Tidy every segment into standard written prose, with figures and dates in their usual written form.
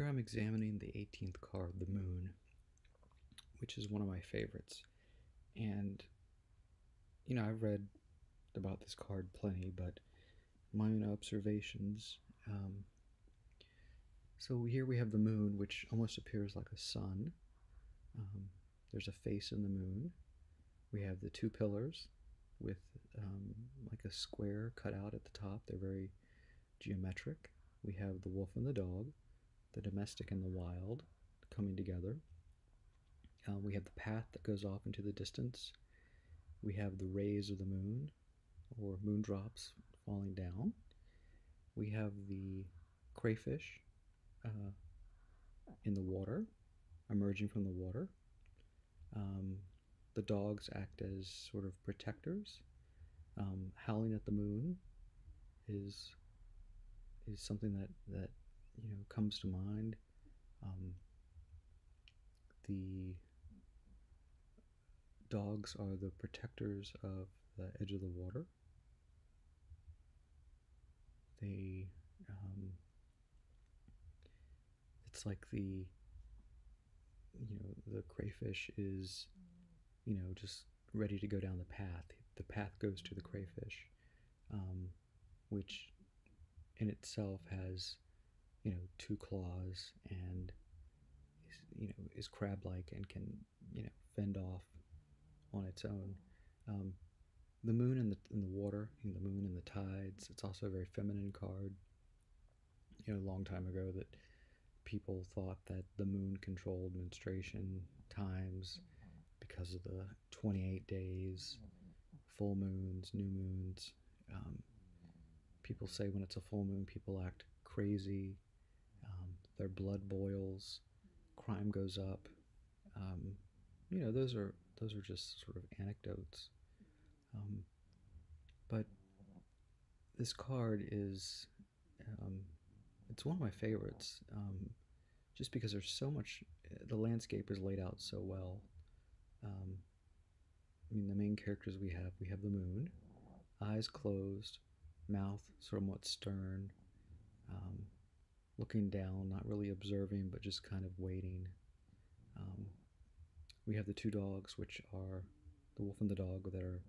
Here I'm examining the 18th card, the Moon, which is one of my favorites. And, I've read about this card plenty, but my own observations. So here we have the Moon, which almost appears like a sun. There's a face in the Moon. We have the two pillars with like a square cut out at the top. They're very geometric. We have the wolf and the dog, the domestic and the wild, coming together. We have the path that goes off into the distance. We have the rays of the moon, or moon drops falling down. We have the crayfish in the water, emerging from the water. The dogs act as sort of protectors. Howling at the moon is something that comes to mind. The dogs are the protectors of the edge of the water. They it's like the crayfish is just ready to go down the path. The path goes to the crayfish, which in itself has two claws and is crab-like and can fend off on its own. The moon in the water, the moon in the tides. It's also a very feminine card. A long time ago that people thought that the moon controlled menstruation times because of the 28 days, full moons, new moons. People say when it's a full moon, people act crazy. Their blood boils, crime goes up. Those are just sort of anecdotes. But this card is it's one of my favorites, just because there's so much. The landscape is laid out so well. The main characters we have the moon, eyes closed, mouth somewhat stern, looking down, not really observing, but just kind of waiting. We have the two dogs, which are the wolf and the dog, that are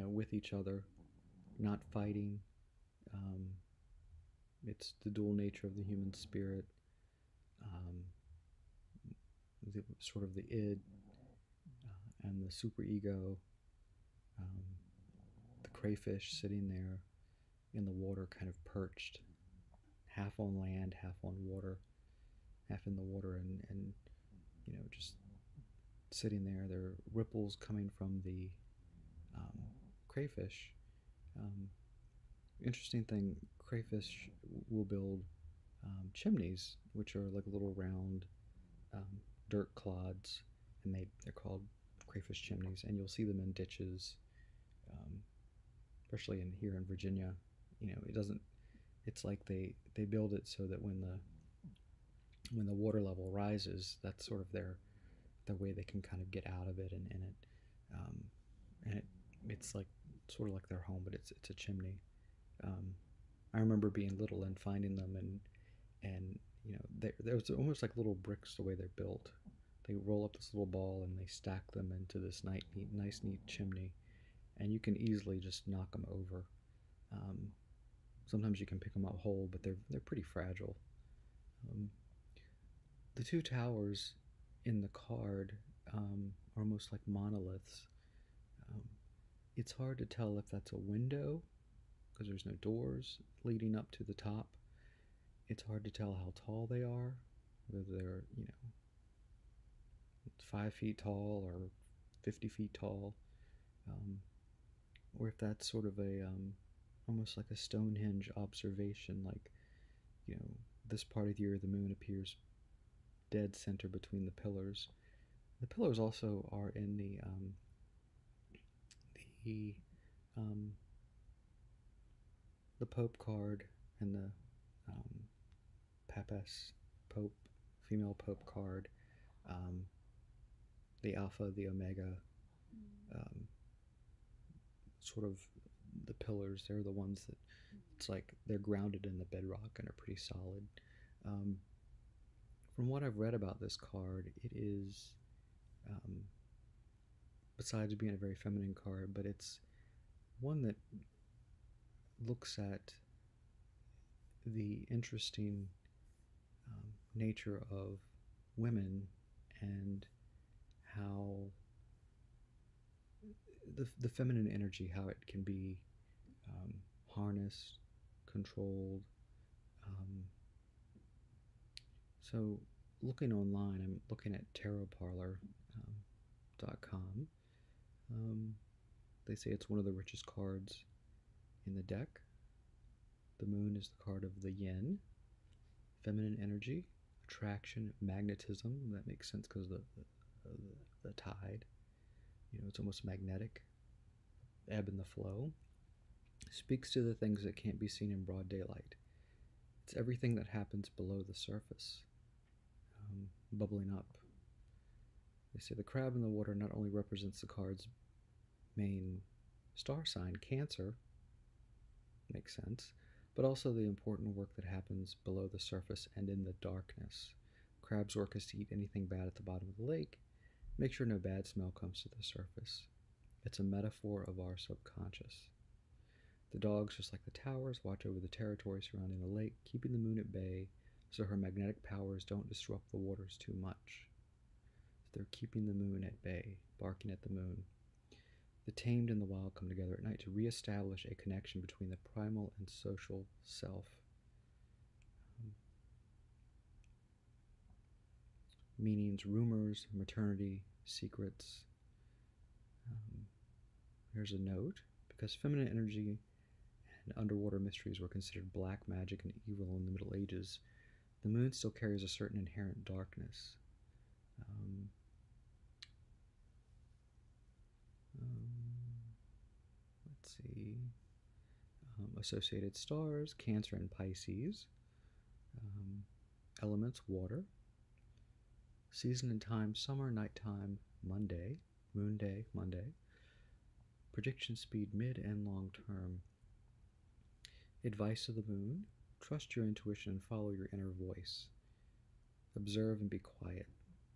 with each other, not fighting. It's the dual nature of the human spirit, the sort of the id and the superego. The crayfish sitting there in the water, kind of perched, half on land, half on water, half in the water, and just sitting there. There are ripples coming from the crayfish. Interesting thing, crayfish will build chimneys, which are like little round dirt clods, and they're called crayfish chimneys, and you'll see them in ditches, especially here in Virginia. It's like they build it so that when the water level rises, that's sort of their way they can kind of get out of it, and it's like sort of like their home, but it's a chimney. I remember being little and finding them, and they're almost like little bricks the way they're built. They roll up this little ball and they stack them into this nice neat chimney, and you can easily just knock them over. Sometimes you can pick them up whole, but they're pretty fragile. The two towers in the card are almost like monoliths. It's hard to tell if that's a window because there's no doors leading up to the top. It's hard to tell how tall they are, whether they're 5 feet tall or 50 feet tall, or if that's sort of a almost like a Stonehenge observation, like this part of the year the moon appears dead center between the pillars. The pillars also are in the Pope card and the Papess Pope, female Pope card, the Alpha, the Omega, sort of the pillars. They're the ones that it's like they're grounded in the bedrock and are pretty solid. Um, from what I've read about this card, it is, um, besides being a very feminine card, but it's one that looks at the interesting nature of women and how the feminine energy, how it can be um, harnessed, controlled. Um, so, looking online, I'm looking at tarotparlor.com. Um, they say it's one of the richest cards in the deck. The moon is the card of the yin, feminine energy, attraction, magnetism. That makes sense because of the tide. You know, it's almost magnetic. Ebb and the flow. Speaks to the things that can't be seen in broad daylight. It's everything that happens below the surface, bubbling up. They say the crab in the water not only represents the card's main star sign, Cancer, makes sense, but also the important work that happens below the surface and in the darkness. Crab's work is to eat anything bad at the bottom of the lake, make sure no bad smell comes to the surface. It's a metaphor of our subconscious. The dogs, just like the towers, watch over the territory surrounding the lake, keeping the moon at bay so her magnetic powers don't disrupt the waters too much. So they're keeping the moon at bay, barking at the moon. The tamed and the wild come together at night to reestablish a connection between the primal and social self. Meanings, rumors, maternity, secrets. Here's a note. Because feminine energy and underwater mysteries were considered black magic and evil in the Middle Ages, the moon still carries a certain inherent darkness. Let's see. Associated stars, Cancer and Pisces. Elements, water. Season and time, summer, nighttime, Monday. Moon day, Monday. Prediction speed, mid and long term. Advice of the moon. Trust your intuition and follow your inner voice. Observe and be quiet.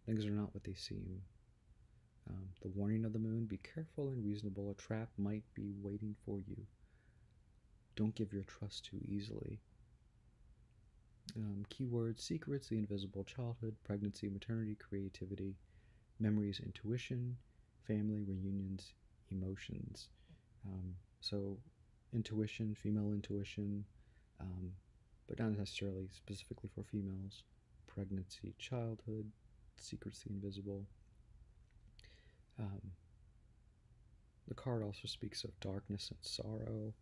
Things are not what they seem. The warning of the moon, be careful and reasonable. A trap might be waiting for you. Don't give your trust too easily. Keywords, secrets, the invisible childhood, pregnancy, maternity, creativity, memories, intuition, family, reunions, emotions. So intuition, female intuition, but not necessarily specifically for females. Pregnancy, childhood, secrets, the invisible. The card also speaks of darkness and sorrow.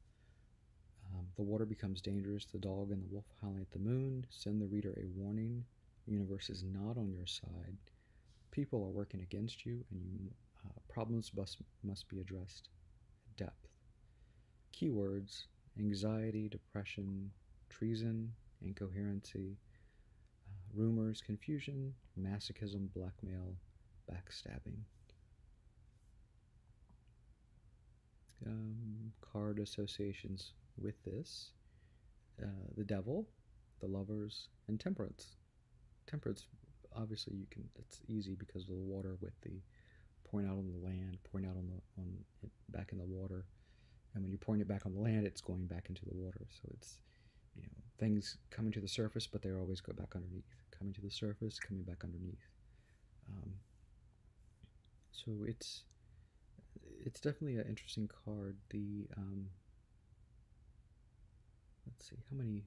The water becomes dangerous. The dog and the wolf howling at the moon send the reader a warning. The universe is not on your side. People are working against you, and problems must be addressed at depth. Keywords, anxiety, depression, treason, incoherency, rumors, confusion, masochism, blackmail, backstabbing. Card associations with this, the devil, the lovers, and temperance. Temperance, obviously it's easy because of the water with the pouring out on the land, pouring out on it back in the water. And when you're pouring it back on the land, it's going back into the water. So it's, things coming to the surface, but they always go back underneath. Coming to the surface, coming back underneath. So it's definitely an interesting card. Let's see, how many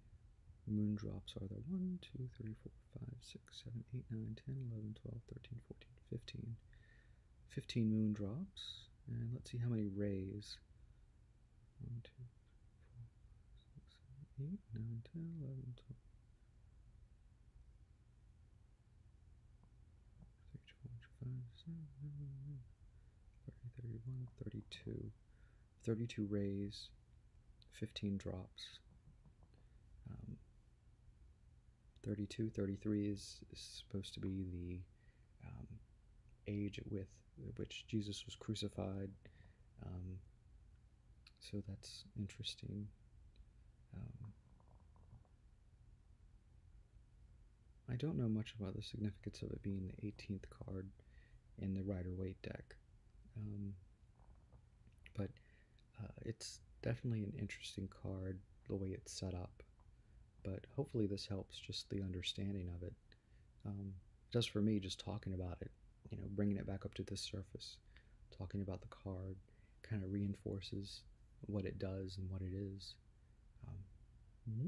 moon drops are there? 1, 2, 3, 4, 5, 6, 7, 8, 9, 10, 11, 12, 13, 14, 15. 15 moon drops. And let's see how many rays. 1, 2, 3, 4, 5, 6, 7, 8, 9, 10, 11, 12. 30, 31, 32. 32 rays, 15 drops. 32, 33 is supposed to be the age with which Jesus was crucified. So that's interesting. Um, I don't know much about the significance of it being the 18th card in the Rider-Waite deck, um, but it's definitely an interesting card the way it's set up. But hopefully this helps just the understanding of it. Um, just for me, just talking about it, bringing it back up to the surface, talking about the card, kind of reinforces what it does and what it is. Um, Mm-hmm.